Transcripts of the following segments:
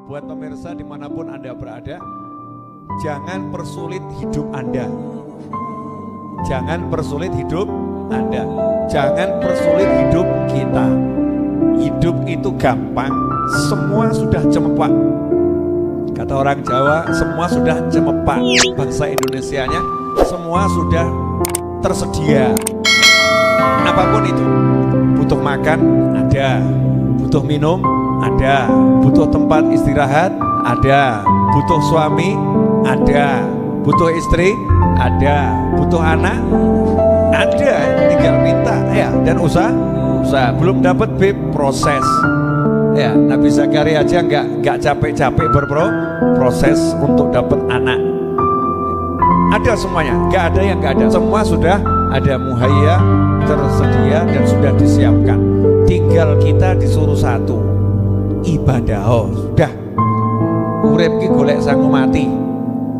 Buat pemirsa dimanapun Anda berada, jangan persulit hidup Anda. Jangan persulit hidup Anda. Jangan persulit hidup kita. Hidup itu gampang, semua sudah cemepak. Kata orang Jawa, semua sudah cemepak. Bangsa Indonesianya, semua sudah tersedia. Apapun itu, butuh makan ada, butuh minum ada, butuh tempat istirahat ada, butuh suami ada, butuh istri ada, butuh anak ada, tinggal minta ya, dan usaha. Belum dapat bib, proses ya. Nabi Zakaria aja nggak capek-capek berproses untuk dapat anak. Ada semuanya, nggak ada yang nggak ada, semua sudah ada, muhayya, tersedia dan sudah disiapkan. Tinggal kita disuruh satu, ibadah. Oh sudah, urip ki golek sangu mati.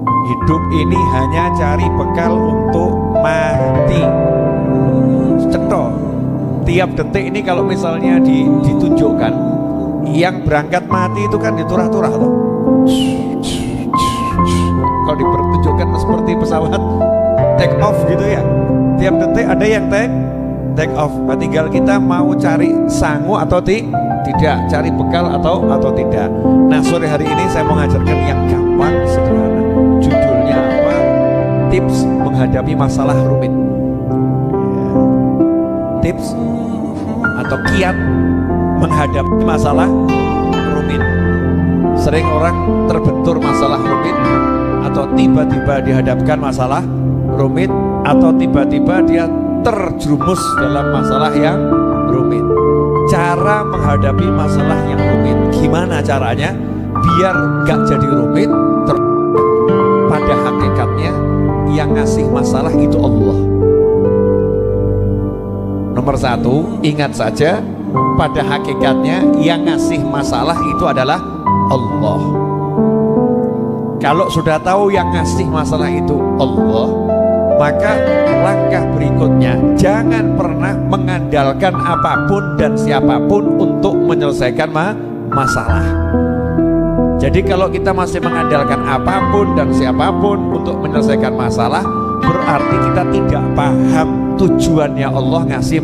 Hidup ini hanya cari bekal untuk mati. Cetok. Tiap detik ini kalau misalnya ditunjukkan, yang berangkat mati itu kan diturah-turah tuh. Kalau dipertunjukkan seperti pesawat take off gitu ya, tiap detik ada yang take off. Nah, tinggal kita mau cari sangu atau tidak, cari bekal atau tidak. Nah, sore hari ini saya mau ngajarkan yang gampang, sederhana. Judulnya apa? Tips menghadapi masalah rumit. Tips atau kiat menghadapi masalah rumit. Sering orang terbentur masalah rumit, atau tiba-tiba dihadapkan masalah rumit, atau tiba-tiba dia terjerumus dalam masalah yang rumit. Cara menghadapi masalah yang rumit, gimana caranya biar gak jadi rumit? Pada hakikatnya yang ngasih masalah itu Allah. Nomor satu, ingat saja, pada hakikatnya yang ngasih masalah itu adalah Allah. Kalau sudah tahu yang ngasih masalah itu Allah, maka langkah berikutnya jangan pernah mengandalkan apapun dan siapapun untuk menyelesaikan masalah. Jadi kalau kita masih mengandalkan apapun dan siapapun untuk menyelesaikan masalah, berarti kita tidak paham tujuannya Allah ngasih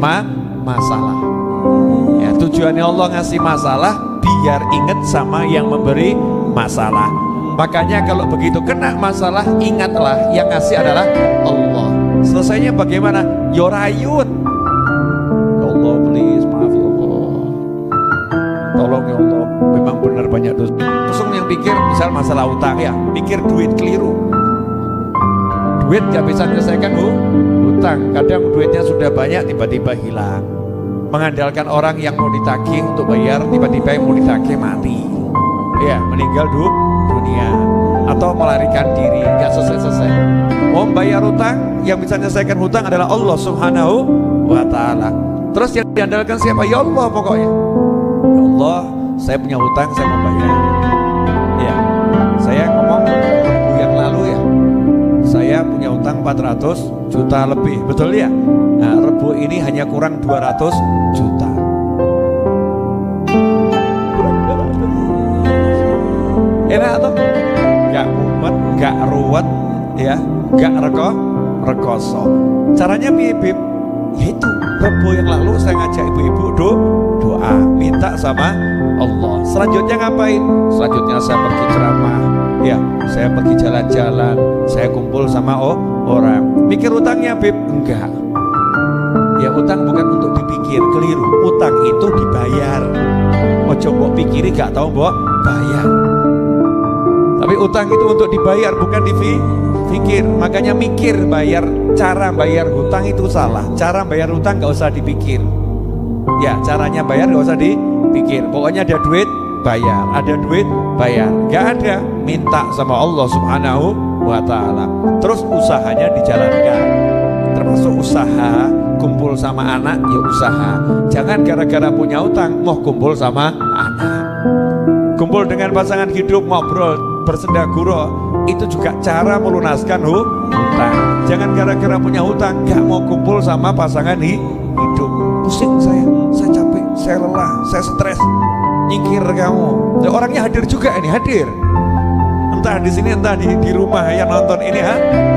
masalah. Ya, tujuannya Allah ngasih masalah biar ingat sama yang memberi masalah. Makanya kalau begitu kena masalah, ingatlah yang ngasih adalah Allah. Selesainya bagaimana? Yorayut. Ya Allah, please, maaf ya Allah. Tolong ya Allah, memang benar banyak dosa. Langsung yang pikir, misal masalah utang ya, pikir duit keliru. Duit gak bisa menyelesaikan hutang. Kadang duitnya sudah banyak, tiba-tiba hilang. Mengandalkan orang yang mau ditagih untuk bayar, tiba-tiba yang mau ditagih mati. Ya, meninggal dunia. Atau melarikan diri, gak selesai-selesai. Mau bayar hutang, yang bisa menyelesaikan hutang adalah Allah Subhanahu wa ta'ala. Terus yang diandalkan siapa? Ya Allah pokoknya. Ya Allah, saya punya hutang, saya mau bayar. Ya, saya ngomong Rabu yang lalu ya, saya punya utang 400 juta lebih, betul ya? Nah, Rabu ini hanya kurang 200 juta. Enak tuh? Gak mumet, gak ruwet, ya, gak rekoso. Caranya bibip, yaitu Rabu yang lalu saya ngajak ibu-ibu doa, minta sama Allah. Selanjutnya ngapain? Selanjutnya saya pergi ceramah, ya, saya pergi jalan-jalan, saya kumpul sama orang. Mikir utangnya bib? Enggak. Ya, utang bukan untuk dipikir, keliru. Utang itu dibayar. Ojo mbok pikiri gak tahu mbok bayar. Tapi utang itu untuk dibayar, bukan dipikir. Makanya mikir bayar, cara bayar hutang itu salah. Cara bayar hutang gak usah dipikir. Ya, caranya bayar gak usah dipikir. Pokoknya ada duit, bayar. Ada duit, bayar. Gak ada, minta sama Allah Subhanahu wa ta'ala. Terus usahanya dijalankan. Termasuk usaha, kumpul sama anak, ya usaha. Jangan gara-gara punya utang mau kumpul sama anak. Kumpul dengan pasangan hidup, ngobrol, bersendaguro, itu juga cara melunaskan hutang. Jangan gara-gara punya hutang gak mau kumpul sama pasangan hidup. Pusing saya capek, saya lelah, saya stres. nyingkir kamu. Ya, orangnya hadir juga ini, hadir. Entah di sini, entah di rumah yang nonton ini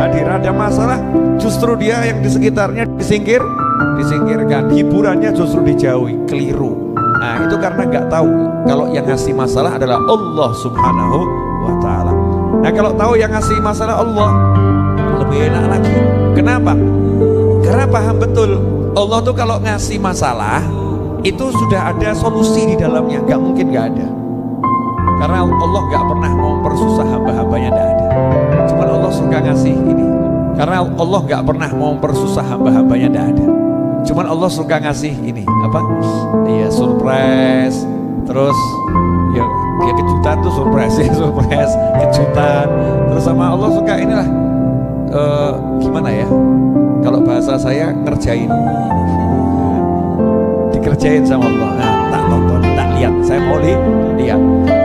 hadir. Ada masalah, justru dia yang di sekitarnya disingkirkan. Hiburannya justru dijauhi, keliru. Nah itu karena nggak tahu kalau yang ngasih masalah adalah Allah Subhanahu wa Ta'ala. Nah kalau tahu yang ngasih masalah Allah, lebih enak lagi. Kenapa? Karena paham betul Allah tuh kalau ngasih masalah itu sudah ada solusi di dalamnya, nggak mungkin nggak ada. Karena Allah nggak pernah mau mempersusah hamba-hambanya, nggak ada. Cuman Allah suka ngasih ini. Karena Allah nggak pernah mau mempersusah hamba-hambanya, nggak ada. Cuman Allah suka ngasih ini apa? Iya, surprise. Terus ya kejutan tuh surprise ya, surprise, kejutan. Terus sama Allah suka inilah gimana ya? Kalau bahasa saya ngerjain, dikerjain sama Allah. Nah, tak tonton, tak lihat. Saya mau lihat.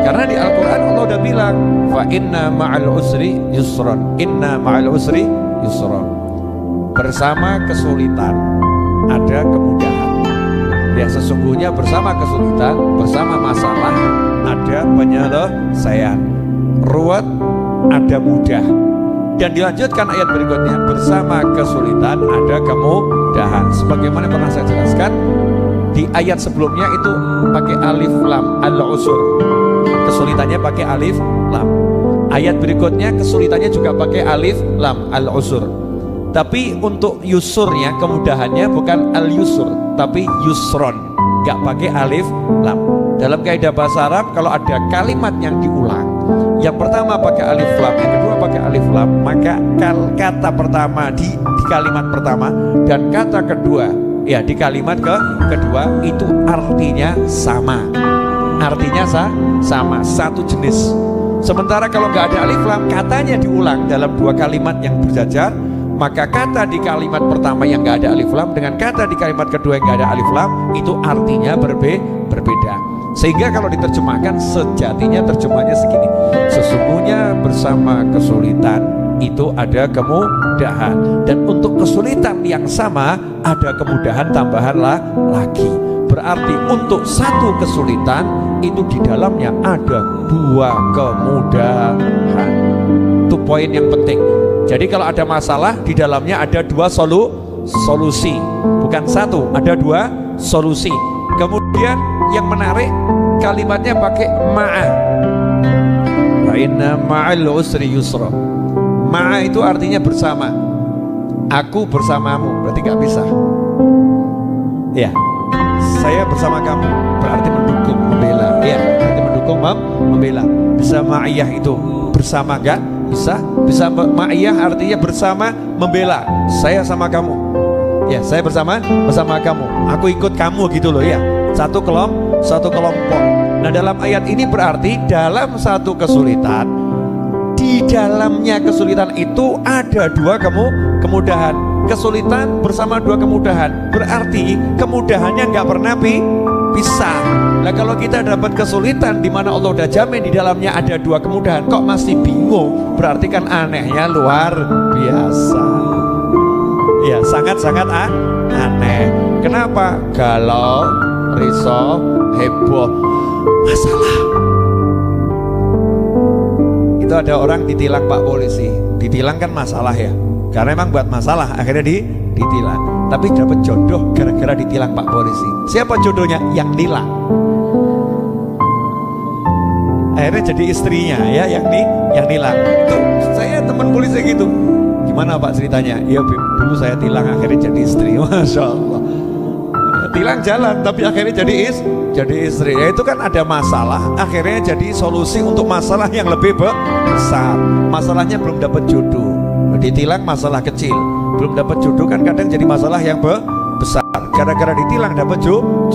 Karena di Al-Quran Allah udah bilang, fa inna ma'al usri yusron, inna ma'al usri yusron. Bersama kesulitan ada kemudahan. Ya sesungguhnya bersama kesulitan, bersama masalah ada penyelesaian. Ruwet ada mudah. Dan dilanjutkan ayat berikutnya, bersama kesulitan ada kemudahan. Sebagaimana pernah saya jelaskan di ayat sebelumnya itu pakai alif lam al-usur. Kesulitannya pakai alif lam. Ayat berikutnya kesulitannya juga pakai alif lam al-usur. Tapi untuk yusurnya, kemudahannya bukan al-yusur, tapi yusron, gak pakai alif lam. Dalam kaidah bahasa Arab, kalau ada kalimat yang diulang, yang pertama pakai alif lam, yang kedua pakai alif lam, maka kata pertama di kalimat pertama dan kata kedua, ya di kalimat kedua itu artinya sama. Artinya sama, satu jenis. Sementara kalau nggak ada alif lam, katanya diulang dalam dua kalimat yang berjajar, maka kata di kalimat pertama yang nggak ada alif lam dengan kata di kalimat kedua yang nggak ada alif lam itu artinya berbeda. Sehingga kalau diterjemahkan sejatinya terjemahnya segini: sesungguhnya bersama kesulitan itu ada kemudahan, dan untuk kesulitan yang sama ada kemudahan tambahan lagi. Berarti untuk satu kesulitan itu di dalamnya ada dua kemudahan. Itu poin yang penting. Jadi kalau ada masalah di dalamnya ada dua solusi, bukan satu, ada dua solusi. Kemudian yang menarik kalimatnya pakai ma'a. Wa inna ma'al usri yusra. Ma'a itu artinya bersama. Aku bersamamu, berarti gak bisa. Ya, saya bersama kamu berarti mendukung, membela. Ya, berarti mendukung, membela. Bisa ma'iyah itu bersama gak? Bisa ma'iyah artinya bersama membela. Saya sama kamu. Ya, saya bersama kamu. Aku ikut kamu gitu loh ya. Satu kelompok. Nah, dalam ayat ini berarti dalam satu kesulitan, di dalamnya kesulitan itu ada dua kemudahan. Kesulitan bersama dua kemudahan. Berarti kemudahannya nggak pernah pisah. Nah kalau kita dapat kesulitan di mana Allah udah jamin di dalamnya ada dua kemudahan, kok masih bingung? Berarti kan anehnya luar biasa. Ya sangat-sangat aneh. Kenapa? Galau, risau, heboh, masalah. Itu ada orang ditilang Pak Polisi. Ditilang kan masalah ya. Karena emang buat masalah akhirnya ditilang. Tapi dapat jodoh gara-gara ditilang Pak Polisi. Siapa jodohnya? Yang nilang. Akhirnya jadi istrinya ya yang nilang. Itu saya teman polisi gitu. Gimana Pak ceritanya? Ya dulu saya tilang akhirnya jadi istri. Masya Allah. Tilang jalan tapi akhirnya jadi istri. Ya itu kan ada masalah, akhirnya jadi solusi untuk masalah yang lebih besar. Masalahnya belum dapat jodoh. Ditilang masalah kecil, belum dapat jodoh kan kadang jadi masalah yang besar. Gara-gara ditilang dapat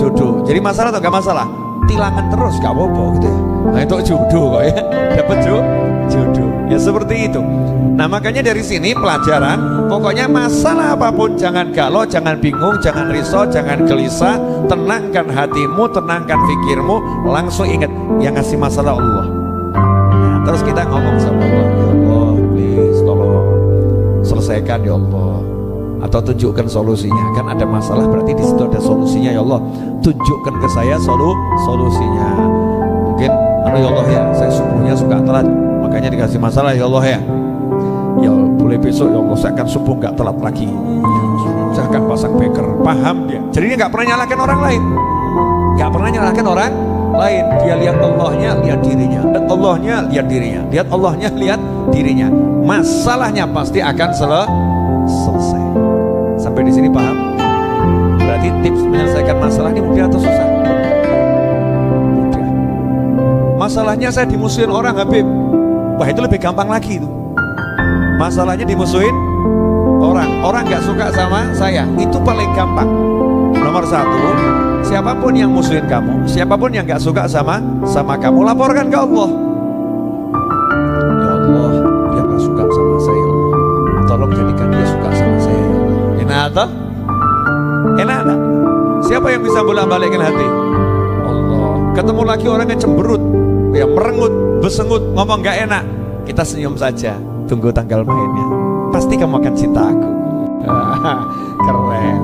jodoh. Jadi masalah atau gak masalah? Tilangan terus gak apa-apa gitu ya. Nah itu jodoh kok ya, dapat jodoh. Ya seperti itu. Nah makanya dari sini pelajaran, pokoknya masalah apapun jangan galau, jangan bingung, jangan risau, jangan gelisah. Tenangkan hatimu, tenangkan pikirmu. Langsung ingat yang ngasih masalah Allah. Nah, terus kita ngomong sama Allah, ya Allah please tolong selesaikan ya Allah, atau tunjukkan solusinya. Kan ada masalah berarti di situ ada solusinya ya Allah. Tunjukkan ke saya solusinya. ya Allah ya, saya subuhnya suka telat, makanya dikasih masalah ya Allah ya. Ya boleh besok ya Allah, saya akan subuh nggak telat lagi, saya akan pasang beker. Paham dia, jadi dia nggak pernah nyalahkan orang lain, nggak pernah nyalahkan orang lain. Dia lihat Allahnya, lihat dirinya, lihat Allahnya, lihat dirinya, lihat Allahnya, lihat dirinya. Masalahnya pasti akan selesai. Sampai di sini paham? Berarti tips menyelesaikan masalah ini mudah atau susah? Mudah. Masalahnya saya dimusuhin orang, Habib. Wah, itu lebih gampang lagi itu. Masalahnya dimusuhin orang nggak suka sama saya, itu paling gampang. Nomor satu, siapapun yang musuhin kamu, siapapun yang nggak suka sama kamu, laporkan ke Allah. Ya Allah, dia nggak suka sama saya, ya Allah. Tolong jadikan dia suka sama saya, ya Allah. Enak atau? Enak tak? Siapa yang bisa bolak-balikin hati? Allah. Ketemu lagi orang yang cemberut, ya merengut, besengut, ngomong nggak enak, kita senyum saja. Tunggu tanggal mainnya, pasti kamu akan cinta aku. Keren.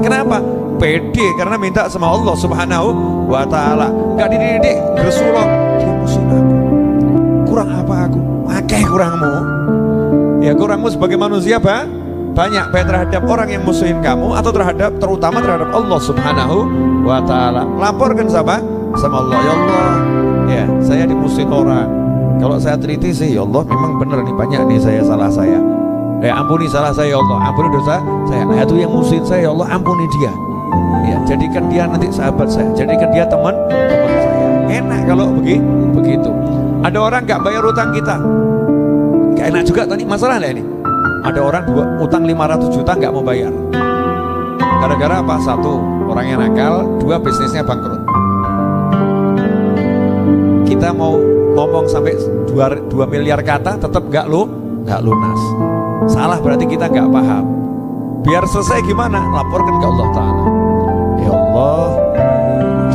Kenapa? Pede karena minta sama Allah Subhanahu wa ta'ala. Gak dididik bersulok, dia musuh aku. Kurang apa aku? Akeh kurangmu. Ya kurangmu sebagai manusia banyak, baik terhadap orang yang musuhin kamu atau terutama terhadap Allah Subhanahu wa ta'ala. Laporkan sama Allah. Ya Allah, ya saya dimusuhin orang. Kalau saya teliti sih, ya Allah memang benar nih, banyak nih salah saya. Ampuni salah saya ya Allah, ampuni dosa saya. Nah, itu yang musuhin saya ya Allah, ampuni dia. Ya, jadikan dia nanti sahabat saya, jadikan dia teman saya. Enak kalau begitu. Ada orang nggak bayar utang kita, nggak enak juga tadi masalahnya ini. Ada orang utang 500 juta nggak mau bayar. Gara-gara apa? Satu, orangnya nakal. Dua, bisnisnya bangkrut. Kita mau ngomong sampai 2 miliar kata tetap nggak lunas. Salah berarti kita nggak paham. Biar selesai gimana? Laporkan ke Allah Ta'ala. Ya Allah,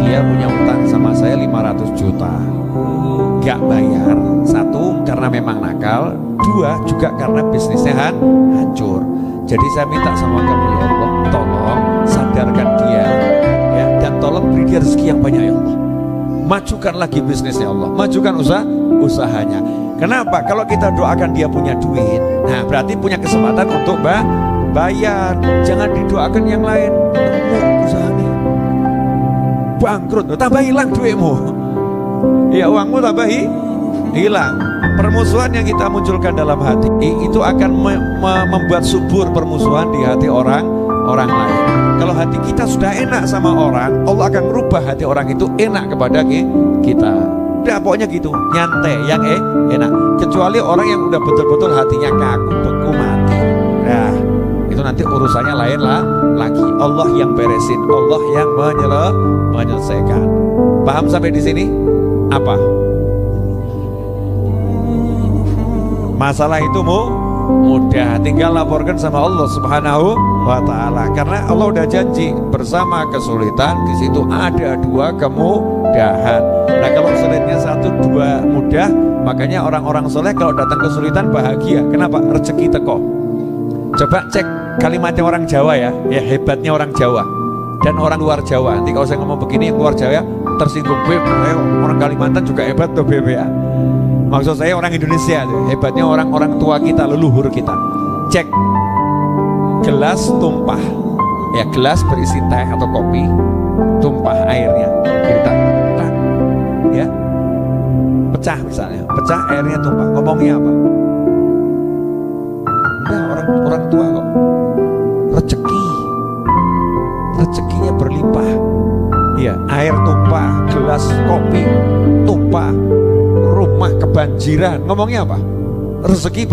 dia punya utang sama saya 500 juta, nggak bayar. Satu, karena memang nakal. Dua, juga karena bisnisnya hancur. Jadi saya minta sama kamu ya Allah, tolong sadarkan dia, ya, dan tolong beri dia rezeki yang banyak ya Allah. Majukan lagi bisnisnya Allah, majukan usahanya. Kenapa? Kalau kita doakan dia punya duit, nah berarti punya kesempatan untuk bayar. Jangan didoakan yang lain, usahanya bangkrut, tambah hilang duitmu. Ya, uangmu tambah hilang. Permusuhan yang kita munculkan dalam hati itu akan membuat subur permusuhan di hati orang lain. Kalau hati kita sudah enak sama orang, Allah akan merubah hati orang itu enak kepada kita. Udah pokoknya gitu, nyantai, yang enak. Kecuali orang yang udah betul-betul hatinya kaku, beku, mati. Nah, itu nanti urusannya lain lagi. Allah yang beresin, Allah yang menyelesaikan. Paham sampai di sini? Apa? Masalah itu mudah, tinggal laporkan sama Allah Subhanahu wa ta'ala. Karena Allah udah janji, bersama kesulitan di situ ada 2 kemudahan. Nah, kalau sulitnya 1, 2 mudah, makanya orang-orang soleh kalau datang kesulitan bahagia. Kenapa? Rezeki teko. Coba cek kalimatnya orang Jawa ya hebatnya orang Jawa dan orang luar Jawa. Nanti kalau saya ngomong begini, yang luar Jawa tersinggung. Orang Kalimantan juga hebat tuh ya. Maksud saya orang Indonesia, hebatnya orang-orang tua kita, leluhur kita. Cek gelas tumpah, ya gelas berisi teh atau kopi, tumpah airnya, kita ya pecah misalnya, pecah airnya tumpah, ngomongnya apa? Nah, orang tua kok, rezekinya berlimpah. Ya, air tumpah, gelas kopi tumpah, rumah kebanjiran, ngomongnya apa? Rezeki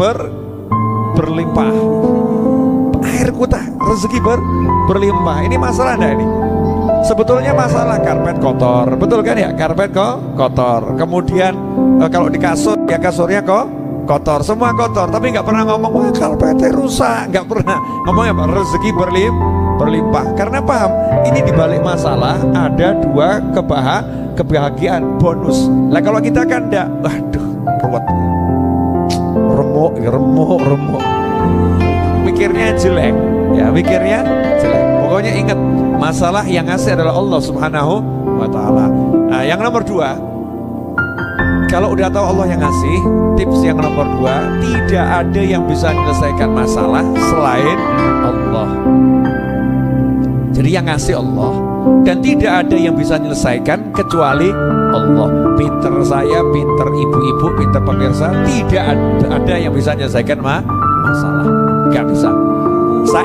berlimpah. Air kutah, rezeki berlimpah. Ini masalah enggak ini? Sebetulnya masalah karpet kotor, betul kan ya? Karpet kotor. Kemudian kalau di kasur, ya kasurnya kotor, semua kotor. Tapi nggak pernah ngomong, wah karpetnya rusak, nggak pernah. Ngomongnya apa? Rezeki berlimpah. Karena paham, ini dibalik masalah ada 2 kebahagiaan bonus. Lah kalau kita kan enggak, waduh, ruwet, remuk, mikirnya jelek, ya mikirnya jelek. Pokoknya ingat, masalah yang ngasih adalah Allah Subhanahu wa ta'ala. Nah, yang nomor 2, Kalau udah tahu Allah yang ngasih, tips yang nomor 2, tidak ada yang bisa menyelesaikan masalah selain Allah. Jadi yang ngasih Allah, dan tidak ada yang bisa menyelesaikan kecuali Allah. Pinter saya, pinter ibu-ibu, pinter pemirsa, tidak ada yang bisa menyelesaikan masalah. Gak bisa.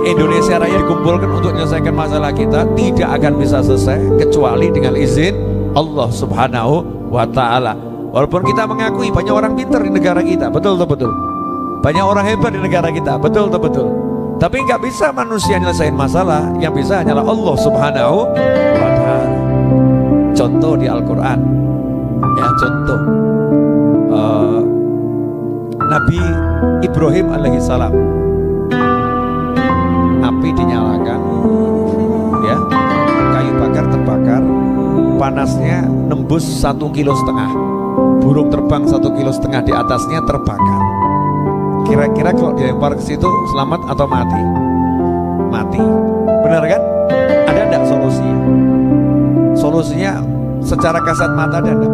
Indonesia Raya dikumpulkan untuk menyelesaikan masalah kita, tidak akan bisa selesai kecuali dengan izin Allah Subhanahu wa ta'ala. Walaupun kita mengakui banyak orang pintar di negara kita, betul. Banyak orang hebat di negara kita, betul. Tapi nggak bisa manusia nyelesain masalah, yang bisa hanyalah Allah Subhanahu wa ta'ala. Contoh di Al-Quran, ya contoh Nabi Ibrahim alaihissalam, api dinyalakan, ya, kayu bakar terbakar, panasnya nembus 1,5 kilo, burung terbang 1,5 kilo di atasnya terbakar. Kira-kira kalau dilempar ke situ selamat atau mati? Mati. Benar kan? Ada enggak solusinya? Solusinya secara kasat mata ada enggak?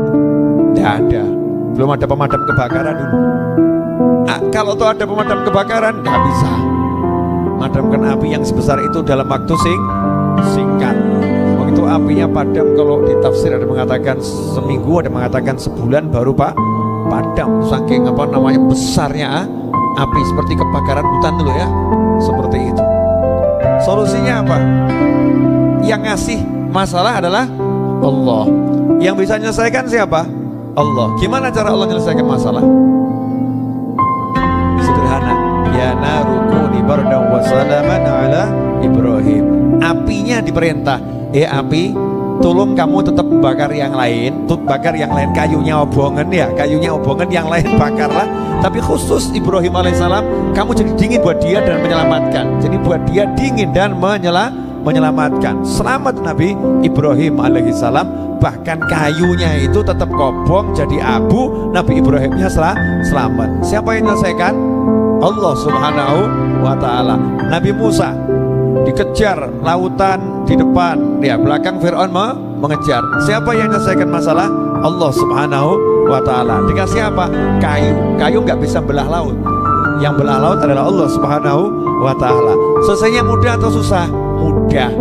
Tidak ada. Belum ada pemadam kebakaran dulu. Kalau tuh ada pemadam kebakaran, nggak bisa madamkan api yang sebesar itu dalam waktu singkat. Begitu apinya padam, kalau di tafsir ada mengatakan seminggu, ada mengatakan sebulan baru padam. Saking besarnya api, seperti kebakaran hutan dulu ya, seperti itu. Solusinya apa? Yang ngasih masalah adalah Allah. Yang bisa menyelesaikan siapa? Allah. Gimana cara Allah menyelesaikan masalah? Sederhana. Ya narukuni bardan wa salaman ala Ibrahim. Apinya diperintah, api, tolong kamu tetap bakar yang lain, bakar yang lain, kayunya obongan ya, kayunya obongan, yang lain bakarlah. Tapi khusus Ibrahim alaihissalam, kamu jadi dingin buat dia dan menyelamatkan. Jadi buat dia dingin dan menyelamatkan. Selamat Nabi Ibrahim alaihissalam. Bahkan kayunya itu tetap kobong jadi abu, Nabi Ibrahimnya selamat. Siapa yang menyelesaikan? Allah Subhanahu wa ta'ala. Nabi Musa dikejar lautan di depan, ya belakang Fir'aun mengejar. Siapa yang menyelesaikan masalah? Allah Subhanahu wa ta'ala. Dikasih apa? Kayu nggak bisa belah laut. Yang belah laut adalah Allah Subhanahu wa ta'ala. Selesainya mudah atau susah? Mudah.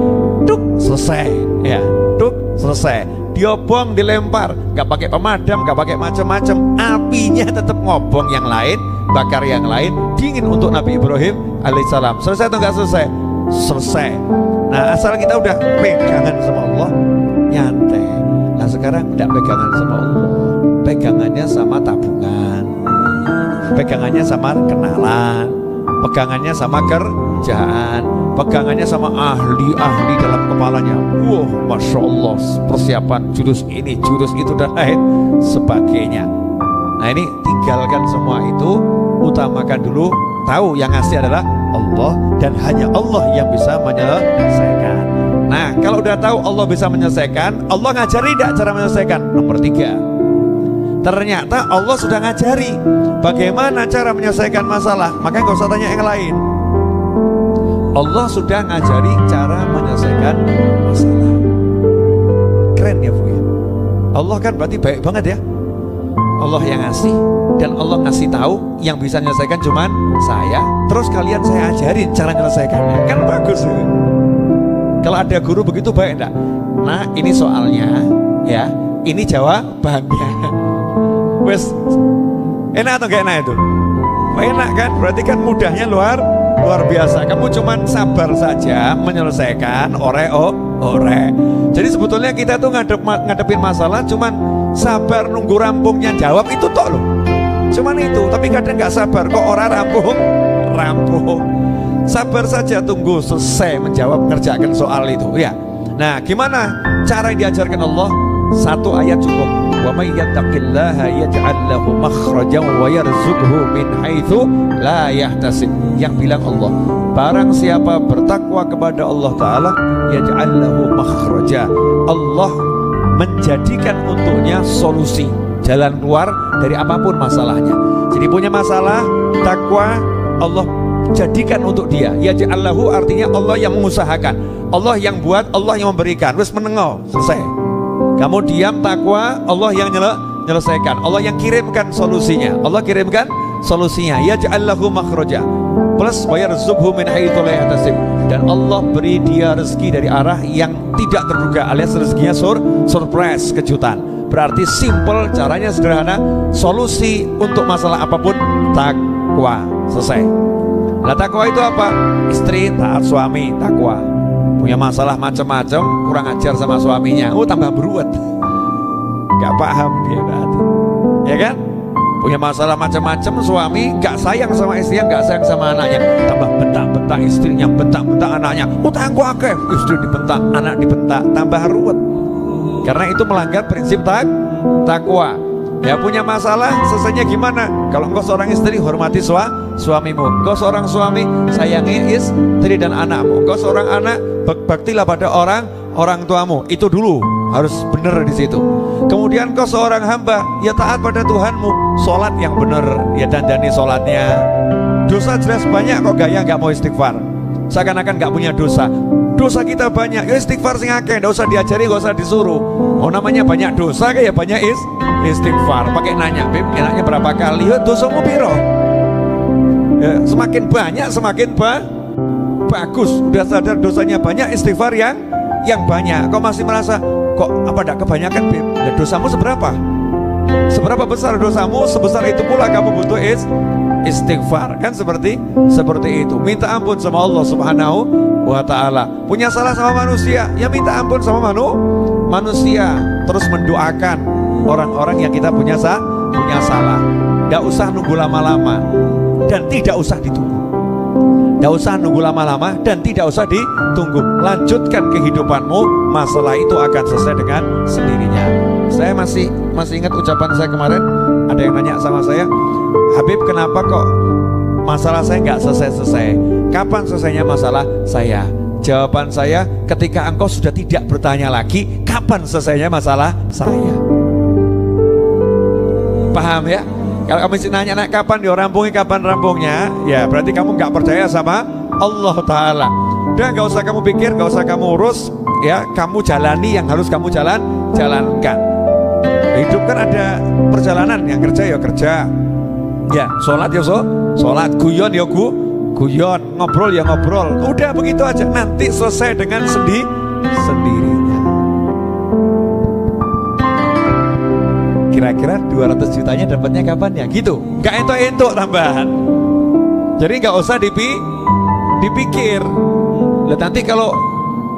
Duk, selesai. Ya, duk, selesai. Diobong, dilempar, nggak pakai pemadam, nggak pakai macam-macam, apinya tetap ngobong yang lain, bakar yang lain, dingin untuk Nabi Ibrahim alaihissalam. Selesai atau nggak selesai? Selesai. Nah, asal kita udah pegangan sama Allah, nyantai. Nah, sekarang tidak pegangan sama Allah, pegangannya sama tabungan, pegangannya sama kenalan, pegangannya sama kerjaan, pegangannya sama ahli-ahli dalam kepalanya. Wah, Masya Allah, persiapan jurus ini, jurus itu, dan lain sebagainya. Nah, ini tinggalkan semua itu, utamakan dulu, tahu yang ngasih adalah Allah, dan hanya Allah yang bisa menyelesaikan. Nah, kalau udah tahu Allah bisa menyelesaikan, Allah ngajari tidak cara menyelesaikan? Nomor 3, ternyata Allah sudah ngajari bagaimana cara menyelesaikan masalah. Makanya gak usah tanya yang lain, Allah sudah ngajari cara menyelesaikan masalah. Keren ya Bu ya. Allah kan berarti baik banget ya. Allah yang ngasih, dan Allah ngasih tahu yang bisa menyelesaikan cuman saya. Terus kalian saya ajarin cara menyelesaikannya. Kan bagus ya. Kalau ada guru begitu baik enggak? Nah, ini soalnya ya, ini jawabannya. Wes, enak atau gak enak itu? Enak kan? Berarti kan mudahnya luar biasa. Kamu cuman sabar saja menyelesaikan ore. Jadi sebetulnya kita tuh ngadepin masalah cuman sabar nunggu rampungnya jawab itu tok loh. Cuman itu, tapi kadang nggak sabar kok orang rampung. Sabar saja, tunggu selesai menjawab, mengerjakan soal itu ya. Nah, gimana cara yang diajarkan Allah? Satu ayat cukup. Wa may yattaqillaha yaj'al lahu makhrajan wa yarzuqhu min haitsu la yahtasib. Yang bilang Allah, barang siapa bertakwa kepada Allah Ta'ala, yaj'al lahu makhraja, Allah menjadikan untuknya solusi, jalan keluar dari apapun masalahnya. Jadi punya masalah, takwa, Allah jadikan untuk dia. Yaj'al lahu artinya Allah yang mengusahakan, Allah yang buat, Allah yang memberikan. Terus menengok, selesai. Kamu diam, takwa, Allah yang menyelesaikan. Allah yang kirimkan solusinya. Allah kirimkan solusinya. Yaj'al lahu makhraja. Plus wa yarzuqhu min haitsu la yahtasib. Dan Allah beri dia rezeki dari arah yang tidak terduga, alias rezekinya surprise, kejutan. Berarti simple, caranya sederhana. Solusi untuk masalah apapun takwa. Selesai. Nah, takwa itu apa? Istri taat suami, takwa. Punya masalah macam-macam, kurang ajar sama suaminya, tambah beruat. Gak paham dia berarti, ya kan? Punya masalah macam-macam, suami gak sayang sama istrinya, gak sayang sama anaknya, tambah bentak-bentak istrinya, bentak-bentak anaknya. Utangku akeh, istri dibentak, anak dibentak, tambah ruwet. Karena itu melanggar prinsip takwa. Ya, punya masalah, selesainya gimana? Kalau engkau seorang istri, hormati suamimu. Engkau seorang suami, sayangi istri dan anakmu. Engkau seorang anak, baktilah pada orang tuamu. Itu dulu harus benar di situ. Kemudian kau seorang hamba, ya taat pada Tuhanmu. Sholat yang benar, ya dandani sholatnya. Dosa jelas banyak, kok gaya nggak mau istighfar, seakan-akan nggak punya dosa. Dosa kita banyak, ya istighfar sing akeh, nggak usah diajari, nggak usah disuruh. Oh, namanya banyak dosa, kayak banyak istighfar. Pakai nanya, Beb, enaknya berapa kali? Ya dosamu piro? Ya, semakin banyak semakin bagus. Udah sadar dosanya banyak, istighfar yang banyak. Kau masih merasa kok apa tidak kebanyakan, Beb? Ya, dosamu seberapa? Seberapa besar dosamu, sebesar itu pula kamu butuh istighfar. Kan seperti itu. Minta ampun sama Allah Subhanahu wa ta'ala. Punya salah sama manusia, ya minta ampun sama manusia. Terus mendoakan orang-orang yang kita punya salah. Tidak usah nunggu lama-lama dan tidak usah ditunggu. Tidak usah nunggu lama-lama dan tidak usah ditunggu. Lanjutkan kehidupanmu, masalah itu akan selesai dengan sendirinya. Saya masih ingat ucapan saya kemarin. Ada yang nanya sama saya, Habib, kenapa kok masalah saya nggak selesai-selesai? Kapan selesainya masalah saya? Jawaban saya, ketika engkau sudah tidak bertanya lagi, kapan selesainya masalah saya? Paham ya? Kalau kamu masih nanya kapan kapan rampungnya, ya berarti kamu nggak percaya sama Allah Ta'ala. Udah, nggak usah kamu pikir, nggak usah kamu urus, ya kamu jalani yang harus kamu jalankan. Hidup kan ada perjalanan, yang kerja ya kerja, ya sholat ya sholat, guyon ya guyon, ngobrol ya ngobrol. Udah begitu aja, nanti selesai dengan sendirinya. Kira-kira 200 jutanya dapatnya kapan ya? Gitu, nggak entok-entok tambahan. Jadi nggak usah dipikir. Lihat nanti kalau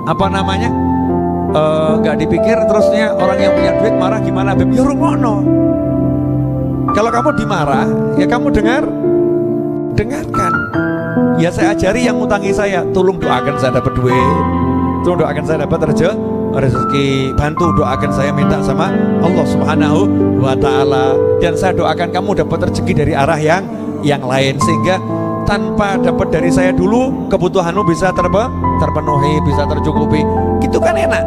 apa namanya nggak dipikir, terusnya orang yang punya duit marah gimana, Beb? Ya rungokno. Kalau kamu dimarah, ya kamu dengarkan. Ya saya ajari yang ngutangi saya, tolong doakan saya dapat duit, tolong doakan saya dapat rezeki, bantu doakan saya minta sama Allah Subhanahu wa ta'ala. Dan saya doakan kamu dapat rezeki dari arah yang lain, sehingga tanpa dapat dari saya dulu, kebutuhanmu bisa terpenuhi, bisa tercukupi. Gitu kan enak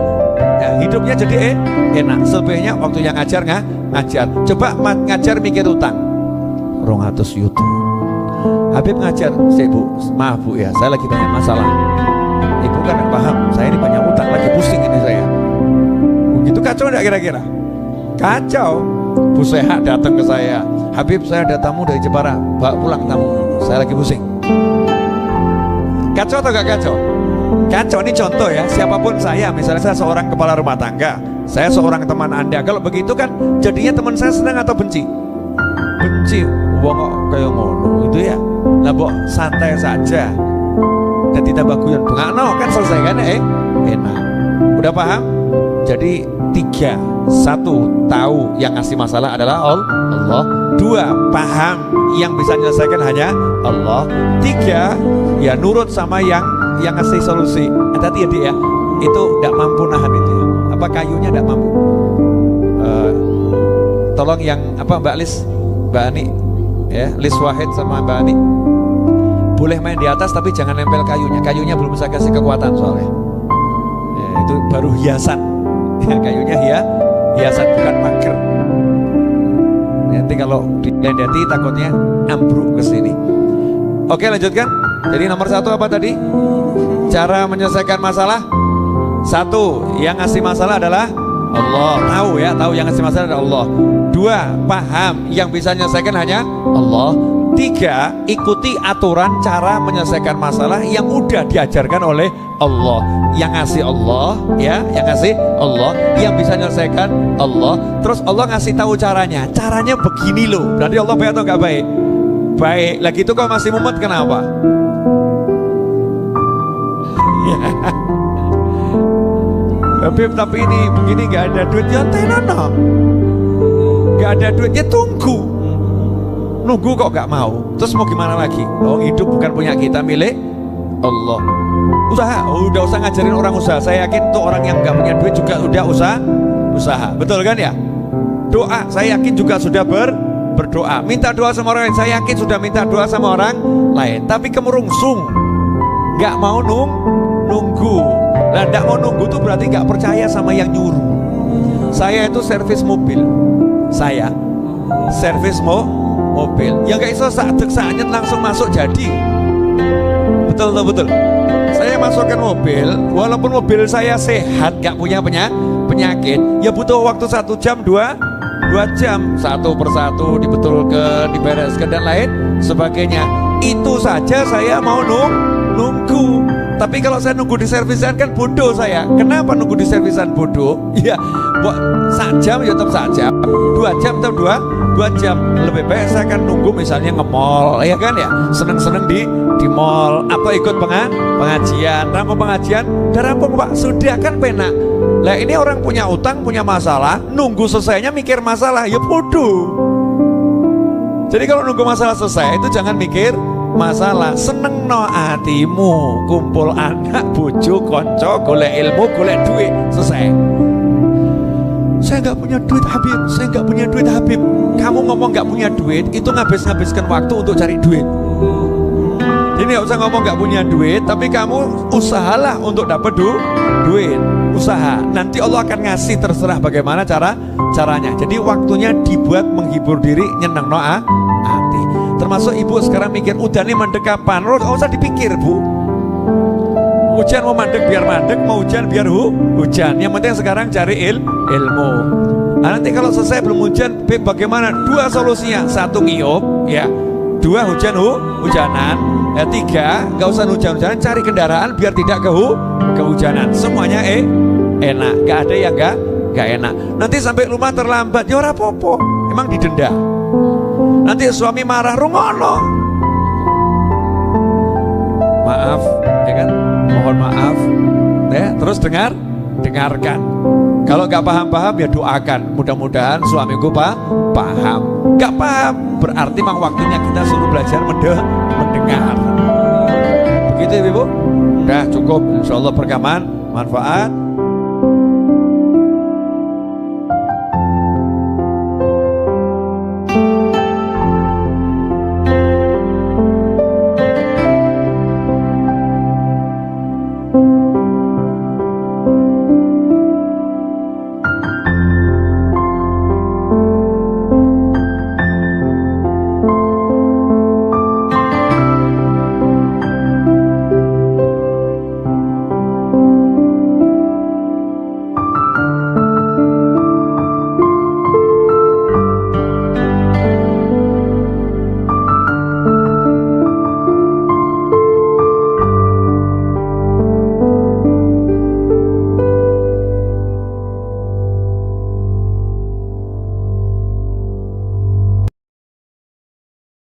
ya, hidupnya jadi enak. Selebihnya waktu yang ngajar. Coba ngajar mikir utang 200 juta. Habib ngajar, Bu, maaf Bu ya, saya lagi banyak masalah. Ibu kan paham, saya ini banyak utang, lagi pusing ini saya. Begitu kacau enggak kira-kira? Kacau. Bu Sehat datang ke saya, Habib, saya ada tamu dari Jepara, bawa pulang tamu, saya lagi pusing. Kacau atau gak kacau? Kacau. Ini contoh ya, siapapun saya, misalnya saya seorang kepala rumah tangga, saya seorang teman Anda, kalau begitu kan jadinya teman saya senang atau benci? Benci. Wong kok kayak ngono itu ya. Lah mbok santai saja. Dan ditambah guyon bengakno kan selesai kan enak. Udah paham? Jadi 3, 1, tahu yang ngasih masalah adalah Allah. 2, paham yang bisa menyelesaikan hanya Allah. 3, ya nurut sama yang ngasih solusi. Tadi ya Dik ya, itu tidak mampu nahan itu ya. Apa kayunya tidak mampu. Tolong yang apa Mbak Lis, Mbak Ani ya, Lis Wahid sama Mbak Ani, boleh main di atas tapi jangan nempel kayunya belum bisa kasih kekuatan soalnya ya, itu baru hiasan ya, kayunya hiasan bukan pagar. Nanti kalau dilendati takutnya ambruk ke sini. Oke, lanjutkan. Jadi nomor 1 apa tadi? Cara menyelesaikan masalah. 1, yang ngasih masalah adalah Allah. Tahu ya, tahu yang ngasih masalah adalah Allah. 2, paham yang bisa menyelesaikan hanya Allah. 3, ikuti aturan cara menyelesaikan masalah yang udah diajarkan oleh Allah. Yang ngasih Allah, ya, yang ngasih Allah, yang bisa menyelesaikan Allah. Terus Allah ngasih tahu caranya. Caranya begini loh. Berarti Allah baik atau nggak baik? Baik. Lagi itu kau masih mumet kenapa? Habib, tapi ini begini nggak ada duit, ya tenana. Nggak ada duitnya tunggu. Nunggu kok nggak mau. Terus mau gimana lagi? Oh, hidup bukan punya kita, milik Allah. Usaha, udah usah ngajarin orang usaha. Saya yakin tuh orang yang nggak punya duit juga udah usaha. Betul kan ya? Doa, saya yakin juga sudah berdoa. Minta doa sama orang lain, saya yakin sudah minta doa sama orang lain. Tapi kemurungsung, nggak mau nunggu. Nah, nggak mau nunggu tuh berarti nggak percaya sama yang nyuruh. Saya itu servis mobil. Saya servis mobil. Yang nggak iso saatnya langsung masuk jadi. Betul. Saya masukkan mobil, walaupun mobil saya sehat, nggak punya penyakit, ya butuh waktu 1 jam, 2 jam, satu persatu dibetulkan, dibereskan dan lain sebagainya. Itu saja saya mau nunggu. Tapi kalau saya nunggu di servisan kan bodoh saya. Kenapa nunggu di servisan bodoh? Ya, buat 1 jam ya tetap 1 jam, 2 jam tetap 2 jam. Lebih baik saya akan nunggu misalnya nge-mall, ya kan ya, seneng-seneng di mall, atau ikut pengajian. Rampung pengajian, dan rampung Pak, sudah kan penak. Lah ini orang punya utang, punya masalah, nunggu selesainya mikir masalah, ya bodoh. Jadi kalau nunggu masalah selesai itu jangan mikir masalah, seneng no hatimu, kumpul anak, bojo, konco, golek ilmu, golek duit, selesai. Saya nggak punya duit Habib, saya nggak punya duit Habib. Kamu ngomong nggak punya duit, itu ngabiskan waktu untuk cari duit. Jadi nggak usah ngomong nggak punya duit, tapi kamu usahalah untuk dapat duit. Usaha, nanti Allah akan ngasih, terserah bagaimana caranya. Jadi waktunya dibuat menghibur diri, nyeneng no hati. Termasuk ibu sekarang mikir udah nih mandek kapan, nggak usah dipikir Bu. Hujan mau mandek biar mandek, mau hujan biar hujan. Yang penting sekarang cari ilmu. Nah, nanti kalau selesai belum hujan, bagaimana? 2 solusinya, 1 ngiyup, ya. 2 hujanan, ya. 3 nggak usah hujan-hujanan, cari kendaraan biar tidak kehujanan. Semuanya enak, nggak ada yang nggak enak. Nanti sampai rumah terlambat, ya ora apa-apa, emang didenda. Nanti suami marah, rungono, maaf, ya kan, mohon maaf, ya. Terus dengarkan. Kalau nggak paham ya doakan. Mudah-mudahan suamiku paham. Nggak paham berarti memang waktunya kita suruh belajar mendengar. Begitu Ibu. Udah cukup. Insya Allah perkaman manfaat.